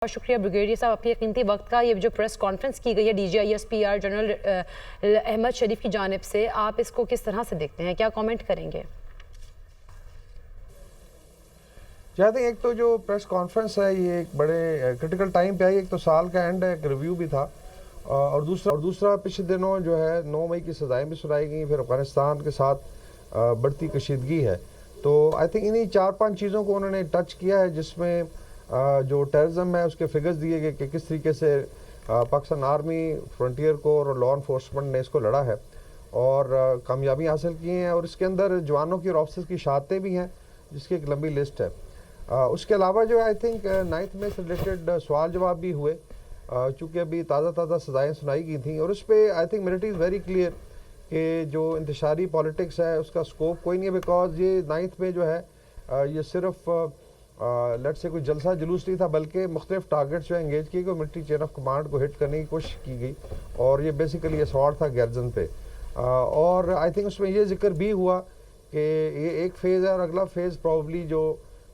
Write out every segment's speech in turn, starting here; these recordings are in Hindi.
बहुत शुक्रिया ब्रिगेडियर साहब आपके कीमती वक्त का। ये जो प्रेस कॉन्फ्रेंस की गई है DGISPR जनरल अहमद शरीफ की जानिब से, आप इसको किस तरह से देखते हैं, क्या कमेंट करेंगे? चाहते हैं एक तो जो प्रेस कॉन्फ्रेंस है ये एक बड़े क्रिटिकल टाइम पे आई। एक तो साल का एंड है, एक रिव्यू भी था और दूसरा पिछले दिनों जो है 9 मई की सजाएं भी सुनाई गई। फिर अफगानिस्तान के साथ बढ़ती कशीदगी है, तो आई थिंक इन्हीं 4-5 चीज़ों को उन्होंने टच किया है, जिसमें जो टेररिज्म है उसके फिगर्स दिए गए कि किस तरीके से पाकिस्तान आर्मी, फ्रंटियर कोर और लॉ इन्फोर्समेंट ने इसको लड़ा है और कामयाबी हासिल की हैं। और इसके अंदर जवानों की और ऑफिसर्स की शहादतें भी हैं, जिसकी एक लंबी लिस्ट है। उसके अलावा जो आई थिंक 9th में से रिलेटेड सवाल जवाब भी हुए, चूँकि अभी ताज़ा सजाएँ सुनाई गई थी और उस पर I think military is very clear कि जो इंतशारी पॉलिटिक्स है उसका स्कोप कोई नहीं है। बिकॉज ये 9th में जो है ये सिर्फ लेट से कोई जलसा जुलूस नहीं था, बल्कि मुख्तलिफ टारगेट्स जो एंगेज किए गए, मिलिट्री चेन ऑफ कमांड को हिट करने की कोशिश की गई और ये बेसिकली असॉल्ट था गैरजन पे। और आई थिंक उसमें ये जिक्र भी हुआ कि ये एक फेज़ है और अगला फेज़ प्रॉब्ली जो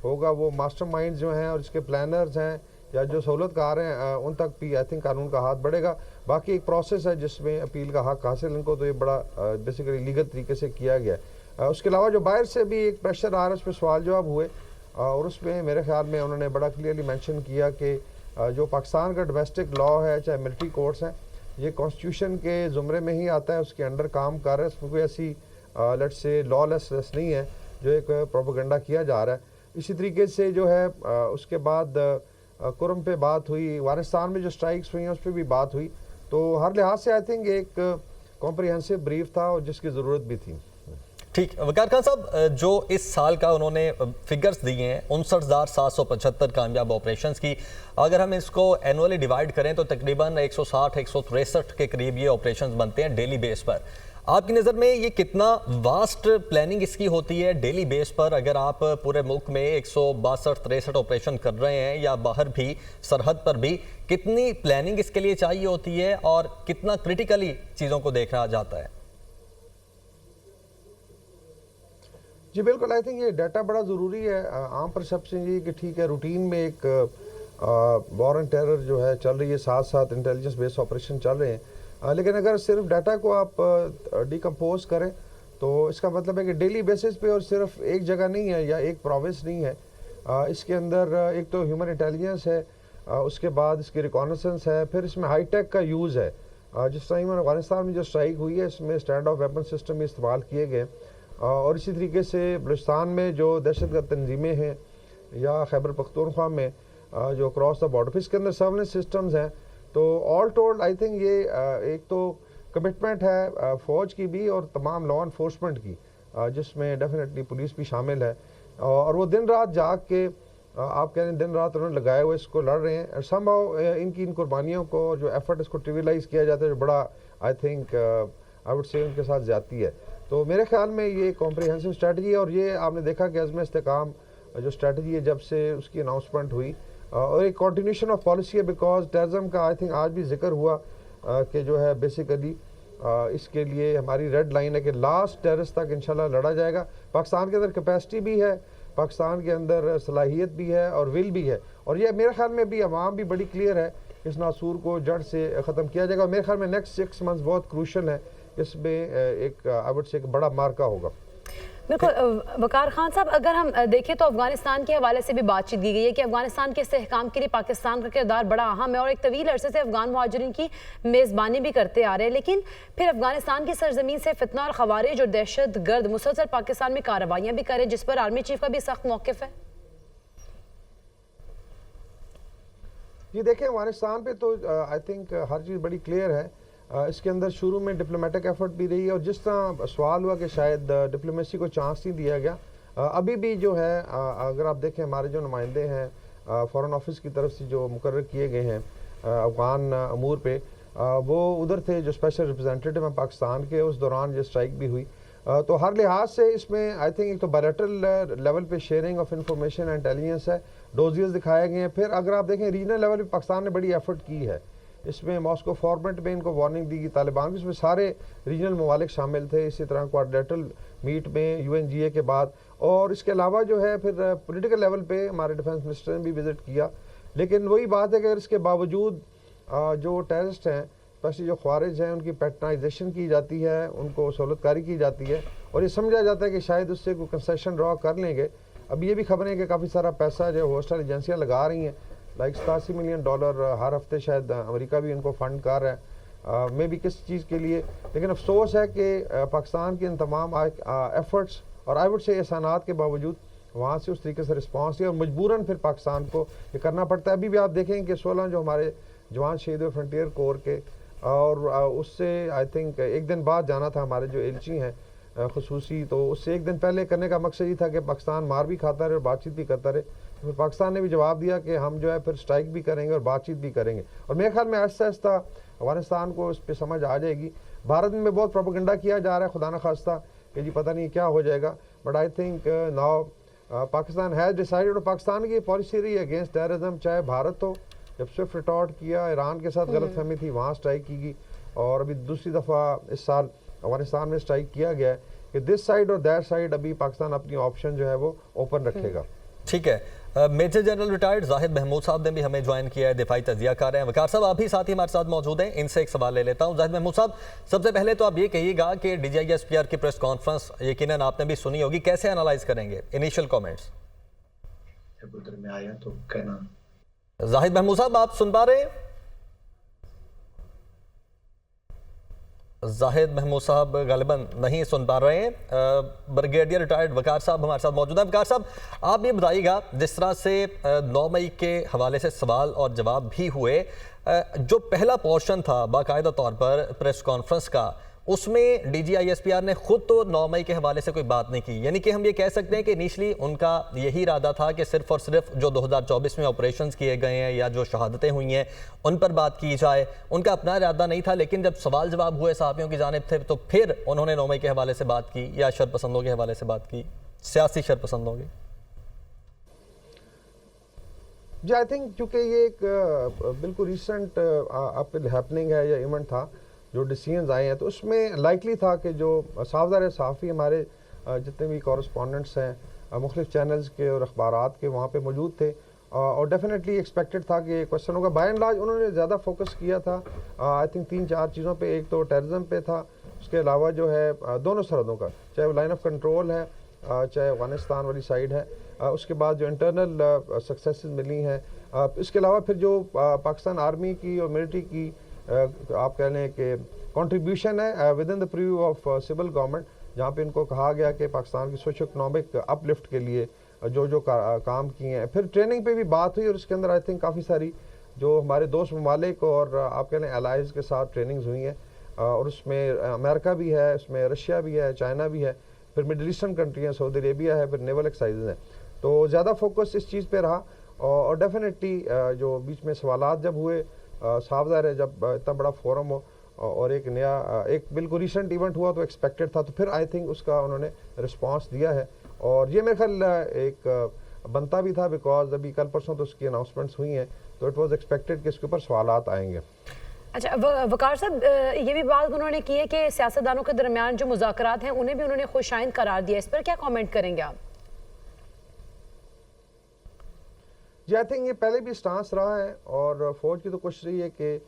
होगा वो मास्टरमाइंड्स जो हैं और इसके प्लानर्स हैं या जो सहूलतकार हैं उन तक भी आई थिंक कानून का हाथ बढ़ेगा। बाकी एक प्रोसेस है जिसमें अपील का हक हासिल इनको, तो ये बड़ा बेसिकली लीगल तरीके से किया गया। उसके अलावा जो बाहर से भी एक प्रेशर आ रहा है, उस पर सवाल जवाब हुए और उसमें मेरे ख्याल में उन्होंने बड़ा क्लियरली मेंशन किया कि जो पाकिस्तान का डोमेस्टिक लॉ है, चाहे मिलिट्री कोर्ट्स हैं, ये कॉन्स्टिट्यूशन के ज़ुमरे में ही आता है, उसके अंडर काम कर रहा है। इसमें कोई ऐसी लेट्स से लॉलेसनेस नहीं है जो एक प्रोपेगेंडा किया जा रहा है। इसी तरीके से जो है उसके बाद कुरम पे बात हुई, अफगानिस्तान में जो स्ट्राइक्स हुई हैं उस पर भी बात हुई। तो हर लिहाज से आई थिंक एक कॉम्प्रिहेंसिव ब्रीफ था और जिसकी ज़रूरत भी थी। ठीक, वकार खान साहब, जो इस साल का उन्होंने फिगर्स दिए हैं 59,775 कामयाब ऑपरेशंस की, अगर हम इसको एनुअली डिवाइड करें तो तकरीबन 160-163 के करीब ये ऑपरेशंस बनते हैं डेली बेस पर। आपकी नज़र में ये कितना वास्ट प्लानिंग इसकी होती है डेली बेस पर? अगर आप पूरे मुल्क में 162-63 ऑपरेशन कर रहे हैं या बाहर भी सरहद पर भी, कितनी प्लानिंग इसके लिए चाहिए होती है और कितना क्रिटिकली चीज़ों को देखा जाता है? जी बिल्कुल, आई थिंक ये डाटा बड़ा ज़रूरी है। आम परसेप्शन ये कि ठीक है रूटीन में एक वॉर एंड टेरर जो है चल रही है, साथ साथ इंटेलिजेंस बेस्ड ऑपरेशन चल रहे हैं, लेकिन अगर सिर्फ डाटा को आप डिकम्पोज करें तो इसका मतलब है कि डेली बेसिस पे और सिर्फ एक जगह नहीं है या एक प्रोविंस नहीं है। इसके अंदर एक तो ह्यूमन इंटेलिजेंस है, उसके बाद इसकी रिकॉनेसेंस है, फिर इसमें हाई टेक का यूज़ है। जिस टाइम अफगानिस्तान में जो स्ट्राइक हुई है इसमें स्टैंड ऑफ वेपन सिस्टम इस्तेमाल किए गए और इसी तरीके से बलूचिस्तान में जो दहशतगर्द तंजीमें हैं या खैबर पख्तूनख्वा में जो क्रॉस द बॉर्डर, इसके अंदर सर्वेलेंस सिस्टम्स हैं। तो ऑल टोल्ड आई थिंक ये एक तो कमिटमेंट है फ़ौज की भी और तमाम लॉ इन्फोर्समेंट की, जिसमें डेफिनेटली पुलिस भी शामिल है और वो दिन रात जाग के आप कह रहे हैं दिन रात उन्होंने लगाए हुए इसको लड़ रहे हैं। समहाउ इनकी इन कुर्बानियों को जो एफर्ट इसको ट्रिविलाइज किया जाता है, जो बड़ा I think I would say उनके साथ ज्यादती है। तो मेरे ख्याल में ये कॉम्प्रिहेंसिव स्ट्रेटजी है और ये आपने देखा कि अज़्म इस्तेकाम जो स्ट्रेटजी है जब से उसकी अनाउंसमेंट हुई और एक कंटिन्यूशन ऑफ पॉलिसी है। बिकॉज टेररिज्म का आई थिंक आज भी जिक्र हुआ कि जो है बेसिकली इसके लिए हमारी रेड लाइन है कि लास्ट टेररिस्ट तक इंशाल्लाह लड़ा जाएगा। पाकिस्तान के अंदर कैपेसिटी भी है, पाकिस्तान के अंदर सलाहियत भी है और विल भी है और ये मेरे ख्याल में भी अवाम भी बड़ी क्लियर है, इस नासूर को जड़ से ख़त्म किया जाएगा। मेरे ख्याल में नेक्स्ट 6 मंथ्स बहुत क्रूशल है, इसमें एक आई वुड से एक बड़ा मार्का होगा। बिल्कुल वकार खान साहब, अगर हम देखें तो अफगानिस्तान के हवाले से भी बातचीत की गई है कि अफगानिस्तान के इस्तेहकाम के लिए पाकिस्तान का किरदार बड़ा अहम है और एक तवील अरसे से अफगान मुहाजिरीन की मेज़बानी भी करते आ रहे हैं, लेकिन फिर अफगानिस्तान की सरजमीन से फितना और खवारिज और दहशत गर्द मुसलसल पाकिस्तान में कार्रवाइयाँ भी करें, जिस पर आर्मी चीफ का भी सख्त मौक़िफ़ है। ये देखें अफगानिस्तान पे तो आई थिंक हर चीज़ बड़ी क्लियर है। इसके अंदर शुरू में डिप्लोमेटिक एफर्ट भी रही है और जिस तरह सवाल हुआ कि शायद डिप्लोमेसी को चांस नहीं दिया गया, अभी भी जो है अगर आप देखें हमारे जो नुमाइंदे हैं फॉरेन ऑफिस की तरफ से जो मुकर्रर किए गए हैं अफगान अमूर पे, वो उधर थे जो स्पेशल रिप्रेजेंटेटिव हैं पाकिस्तान के, उस दौरान ये स्ट्राइक भी हुई। तो हर लिहाज से इसमें आई थिंक एक तो बायलैटरल लेवल पे sharing of information and intelligence है, डोजियर्स दिखाए गए हैं। फिर अगर आप देखें रीजनल लेवल पे पाकिस्तान ने बड़ी एफर्ट की है, इसमें मॉस्को फॉर्मेट में इनको वार्निंग दी गई तालिबान की, इसमें सारे रीजनल ममालिक शामिल थे। इसी तरह क्वाड्रिलेटरल मीट में UNGA के बाद और इसके अलावा जो है फिर पॉलिटिकल लेवल पे हमारे डिफेंस मिनिस्टर ने भी विजिट किया लेकिन वही बात है कि अगर इसके बावजूद जो टेररिस्ट हैं, स्पेशली जो ख्वारिज हैं, उनकी पैटर्नाइजेशन की जाती है, उनको सहूलतकारी की जाती है और ये समझा जाता है कि शायद उससे कोई कंसेशन ड्रॉ कर लेंगे। अब ये भी खबरें हैं कि काफ़ी सारा पैसा जो होस्टल एजेंसियाँ लगा रही हैं, लाइक $87 मिलियन हर हफ्ते शायद अमेरिका भी इनको फंड कर रहा है, मे भी किस चीज़ के लिए। लेकिन अफसोस है कि पाकिस्तान के इन तमाम एफर्ट्स और आई वुड से एहसानात के बावजूद वहाँ से उस तरीके से रिस्पॉन्स दिया और मजबूरन फिर पाकिस्तान को ये करना पड़ता है। अभी भी आप देखें कि 16 जो हमारे जवान शहीद हुए फ्रंटियर कोर के, और उससे आई थिंक एक दिन बाद जाना था हमारे जो एलची हैं खुसूसी, तो उससे एक दिन पहले करने का मकसद ही था कि पाकिस्तान मार भी खाता रहे और बातचीत भी करता रहे। तो फिर पाकिस्तान ने भी जवाब दिया कि हम जो है फिर स्ट्राइक भी करेंगे और बातचीत भी करेंगे, और मेरे ख्याल में आहिस्ता आहिस्ता अफगानिस्तान को इस पर समझ आ जाएगी। भारत में बहुत प्रोपेगेंडा किया जा रहा है खुदा न खास्ता कि जी पता नहीं क्या हो जाएगा, but I think now Pakistan has decided, और पाकिस्तान की पॉलिसी रही है अगेंस्ट टेररिज्म, चाहे भारत हो, जब स्विफ्ट रिटॉर्ट किया, ईरान के साथ गलतफहमी थी, वहाँ स्ट्राइक की गई, और अभी दूसरी दफ़ा इस साल अफगानिस्तान में स्ट्राइक किया गया है कि दिस साइड और दैट साइड अभी पाकिस्तान अपनी ऑप्शन जो है वो ओपन रखेगा। ठीक है, major general retired Zahid Mahmood साहब ने भी हमें ज्वाइन किया है, दिफाई तजिया कर रहे हैं। वकार साहब आप भी साथ ही हमारे साथ मौजूद हैं, इनसे एक सवाल ले लेता हूं। जाहिद महमूद साहब, सबसे पहले तो आप ये कहिएगा कि DGISPR की प्रेस कॉन्फ्रेंस यकीनन आपने भी सुनी होगी, कैसे एनालाइज करेंगे? इनिशियल कमेंट्स में आया तो कहना। जाहिद महमूद साहब आप सुन पा रहे हैं? जाहिद महमूद साहब गालिबन नहीं सुन पा रहे हैं। ब्रिगेडियर रिटायर्ड वकार साहब हमारे साथ मौजूद हैं। वकार साहब आप ये बताइएगा, जिस तरह से 9 मई के हवाले से सवाल और जवाब भी हुए, जो पहला पोर्शन था बाकायदा तौर पर प्रेस कॉन्फ्रेंस का, उसमें DGISPR ने खुद तो 9 मई के हवाले से कोई बात नहीं की, यानी कि हम ये कह सकते हैं कि इनिशली उनका यही इरादा था कि सिर्फ और सिर्फ जो 2024 में ऑपरेशंस किए गए हैं या जो शहादतें हुई हैं उन पर बात की जाए। उनका अपना इरादा नहीं था, लेकिन जब सवाल जवाब हुए सहाफ़ियों की जानिब थे तो फिर उन्होंने 9 मई के हवाले से बात की या शरपसंदों के हवाले से बात की, सियासी शरपसंदों की। जी आई थिंक चूँकि ये एक बिल्कुल रिसेंट हैपनिंग है या इवेंट था, जो डिसीजंस आए हैं, तो उसमें लाइकली था कि जो सावधार सहाफ़ी हमारे जितने भी कॉरेस्पॉन्डेंट्स हैं मुख्तलिफ चैनल्स के और अखबारात के वहाँ पे मौजूद थे, और डेफिनेटली एक्सपेक्टेड था कि क्वेश्चन होगा। बाय एंड लार्ज उन्होंने ज़्यादा फोकस किया था आई थिंक 3-4 चीज़ों पे। एक तो टेररिज्म पे था, उसके अलावा जो है दोनों सरहदों का, चाहे वो लाइन ऑफ कंट्रोल है, चाहे अफगानिस्तान वाली साइड है, उसके बाद जो इंटरनल सक्सेसेस मिली हैं, इसके अलावा फिर जो पाकिस्तान आर्मी की और मिलिट्री की आप कह लें कि कंट्रीब्यूशन है within the preview of civil government, जहाँ पे इनको कहा गया कि पाकिस्तान की सोशो इकनॉमिक अपलिफ्ट के लिए जो जो काम किए हैं। फिर ट्रेनिंग पे भी बात हुई, और इसके अंदर आई थिंक काफ़ी सारी जो हमारे दोस्त ममालिक और आप कह लें एलाइज के साथ ट्रेनिंग्स हुई हैं, और उसमें अमेरिका भी है, उसमें रशिया भी है, चाइना भी है, फिर मिडल ईस्टर्न कंट्री हैं, सऊदी अरेबिया है, फिर नेवल एक्सरसाइजेज हैं। तो ज़्यादा फोकस इस चीज़ पे रहा, और डेफिनेटली जो बीच में सवालात जब हुए, सावधान है जब इतना बड़ा फोरम हो और एक नया एक बिल्कुल रिसेंट इवेंट हुआ तो एक्सपेक्टेड था, तो फिर आई थिंक उसका उन्होंने रिस्पांस दिया है, और ये मेरे ख्याल एक बनता भी था, बिकॉज अभी कल परसों तो उसकी अनाउंसमेंट्स हुई हैं, तो इट वाज एक्सपेक्टेड कि इसके ऊपर सवालात आएंगे। अच्छा वकार साहब, ये भी बात उन्होंने की है कि सियासतदानों के दरमियान जो मुज़ाकरात हैं उन्हें भी उन्होंने खुशाइंद करार दिया, इस पर क्या कमेंट करेंगे आप? जी आई थिंक ये पहले भी स्टांस रहा है, और फौज की तो कोशिश रही है कि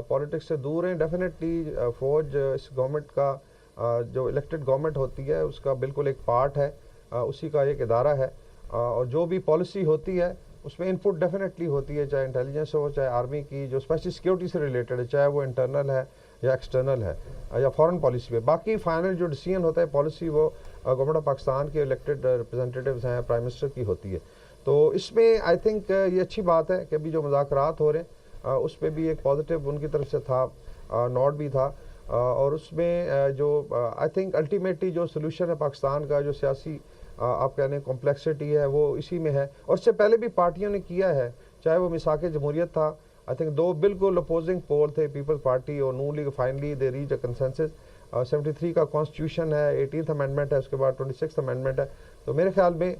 पॉलिटिक्स से दूर हैं। डेफिनेटली फौज इस गवर्नमेंट का जो इलेक्टेड गवर्नमेंट होती है उसका बिल्कुल एक पार्ट है, उसी का एक इदारा है, और जो भी पॉलिसी होती है उसमें इनपुट डेफिनेटली होती है, चाहे इंटेलिजेंस हो, चाहे आर्मी की जो स्पेशली सिक्योरिटी से रिलेटेड है, चाहे वो इंटरनल है या एक्सटर्नल है या फॉरेन पॉलिसी पे। बाकी फाइनल जो डिसीजन होता है पॉलिसी, वो गवर्नमेंट ऑफ पाकिस्तान के इलेक्टेड रिप्रेजेंटेटिव्स हैं, प्राइम मिनिस्टर की होती है। तो इसमें आई थिंक ये अच्छी बात है कि अभी जो मुज़ाकरात हो रहे हैं उस पर भी एक पॉजिटिव उनकी तरफ से था, नोट भी था, और उसमें जो आई थिंक अल्टीमेटली जो सोल्यूशन है पाकिस्तान का, जो सियासी आप कह लें कॉम्प्लेक्सिटी है, वो इसी में है। और इससे पहले भी पार्टियों ने किया है, चाहे वो मिसाक जमहूरियत था, आई थिंक 2 बिल्कुल अपोजिंग पोल थे, पीपल्स पार्टी और Noon League, finally they reach a consensus. 73 का कॉन्स्टिट्यूशन है, 18th अमेंडमेंट है, उसके बाद 26th अमेंडमेंट है। तो मेरे ख्याल में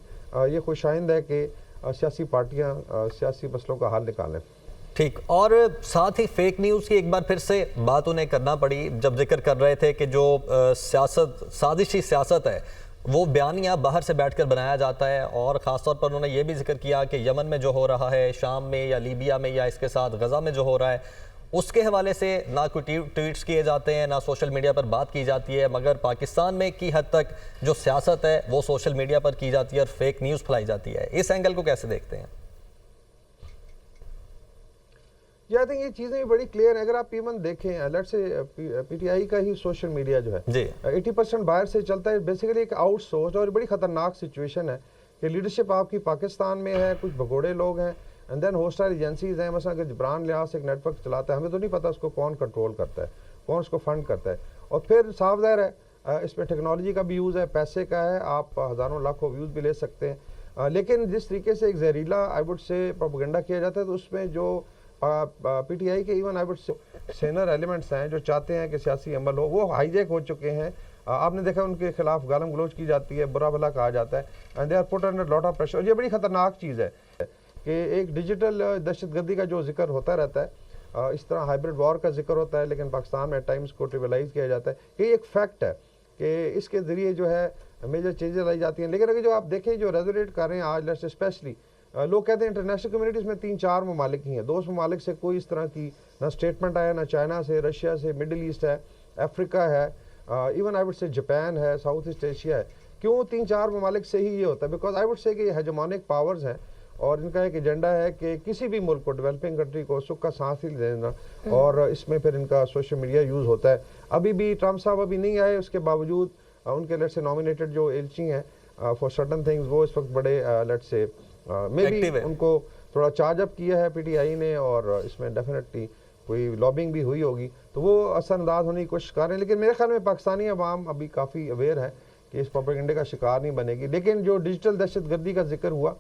ये खुशाइंद है कि सियासी पार्टियाँ सियासी मसलों का हल निकालें। ठीक, और साथ ही फेक न्यूज़ की एक बार फिर से बात उन्हें करना पड़ी, जब जिक्र कर रहे थे कि जो सियासत, साजिशी सियासत है वो बयानिया बाहर से बैठकर बनाया जाता है। और ख़ासतौर पर उन्होंने ये भी जिक्र किया कि यमन में जो हो रहा है, शाम में या लीबिया में या इसके साथ गज़ा में जो हो रहा है, उसके हवाले से ना कोई ट्वीट्स किए जाते हैं, ना सोशल मीडिया पर बात की जाती है, मगर पाकिस्तान में की हद तक जो सियासत है वो सोशल मीडिया पर की जाती है और फेक न्यूज़ फैलाई जाती है। इस एंगल को कैसे देखते हैं? आई थिंक ये चीज़ें भी बड़ी क्लियर है। अगर आप इवन देखें, लेट्स से पीटीआई का ही सोशल मीडिया जो है जी 80% बाहर से चलता है। बेसिकली एक आउटसोर्स और बड़ी खतरनाक सिचुएशन है कि लीडरशिप आपकी पाकिस्तान में है, कुछ भगोड़े लोग हैं एंड देन होस्टाइल एजेंसीज हैं। मसलन अगर जबरान लिहाज से एक नेटवर्क चलाता है, हमें तो नहीं पता उसको कौन कंट्रोल करता है, कौन उसको फंड करता है। और फिर साफ ज़ाहिर है इसमें टेक्नोलॉजी का भी यूज़ है, पैसे का है, आप हज़ारों लाखों व्यूज़ भी ले सकते हैं। लेकिन जिस तरीके से एक जहरीला आई वुड से प्रोपेगेंडा किया जाता है, तो उसमें जो पीटीआई के इवन आई वुड सेनर एलिमेंट्स हैं जो चाहते हैं कि सियासी अमल हो, वो हाईजैक हो चुके हैं। आपने देखा उनके खिलाफ गालम गलोच की जाती है, बुरा भला कहा जाता है and they are put under lot of pressure. और ये बड़ी खतरनाक चीज़ है कि एक डिजिटल दहशतगर्दी का जो जिक्र होता रहता है, इस तरह हाइब्रिड वॉर का जिक्र होता है, लेकिन पाकिस्तान में एट टाइम्स को ट्रिविलाइज किया जाता है कि एक फैक्ट है कि इसके ज़रिए जो है मेजर चेंजेस लाई जाती हैं। लेकिन अगर जो आप देखें जो रेजोनेट कर रहे हैं आज, लेट्स स्पेशली लोग कहते हैं इंटरनेशनल कम्युनिटीज़ में 3-4 ममालिक ही हैं, 2 ममालिक से कोई इस तरह की ना स्टेटमेंट आया, ना चाइना से, रशिया से, मिडिल ईस्ट है, अफ्रीका है, even I would say Japan है, साउथ ईस्ट एशिया है। क्यों 3-4 ममालिक से ही ये होता है? बिकॉज आई वुड से कि ये हेजेमोनिक पावर्स हैं और इनका एक एजेंडा है कि किसी भी मुल्क को, डेवलपिंग कंट्री को सुख का सांस ही देना, और इसमें फिर इनका सोशल मीडिया यूज़ होता है। अभी भी ट्रम्प साहब अभी नहीं आए, उसके बावजूद उनके लेट्स से नॉमिनेटेड जो एजेंसी हैं फॉर सर्टन थिंग्स, वो इस वक्त बड़े लेट्स से मे बी उनको थोड़ा चार्ज अप किया है पीटीआई ने, और इसमें डेफिनेटली कोई लॉबिंग भी हुई होगी, तो वो असरअंदाज होने की कोशिश कर रहे हैं। लेकिन मेरे ख्याल में पाकिस्तानी अवाम अभी काफ़ी अवेयर है कि इस प्रोपेगेंडे का शिकार नहीं बनेगी। लेकिन जो डिजिटल दहशतगर्दी का जिक्र हुआ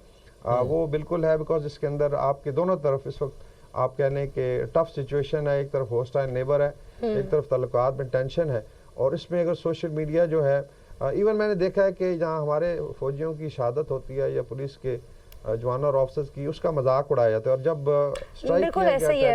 वो बिल्कुल है, बिकॉज इसके अंदर आपके दोनों तरफ इस वक्त आप कह लें कि टफ सिचुएशन है। एक तरफ होस्टाइल नेबर है, एक तरफ ताल्लुकात में टेंशन है, और इसमें अगर सोशल मीडिया जो है, इवन मैंने देखा है कि जहाँ हमारे फौजियों की शहादत होती है या पुलिस के जवानों और ऑफिसर्स की, उसका मजाक उड़ाया जाता है। और जब स्ट्राइक बिल्कुल किया ऐसा गया ही है।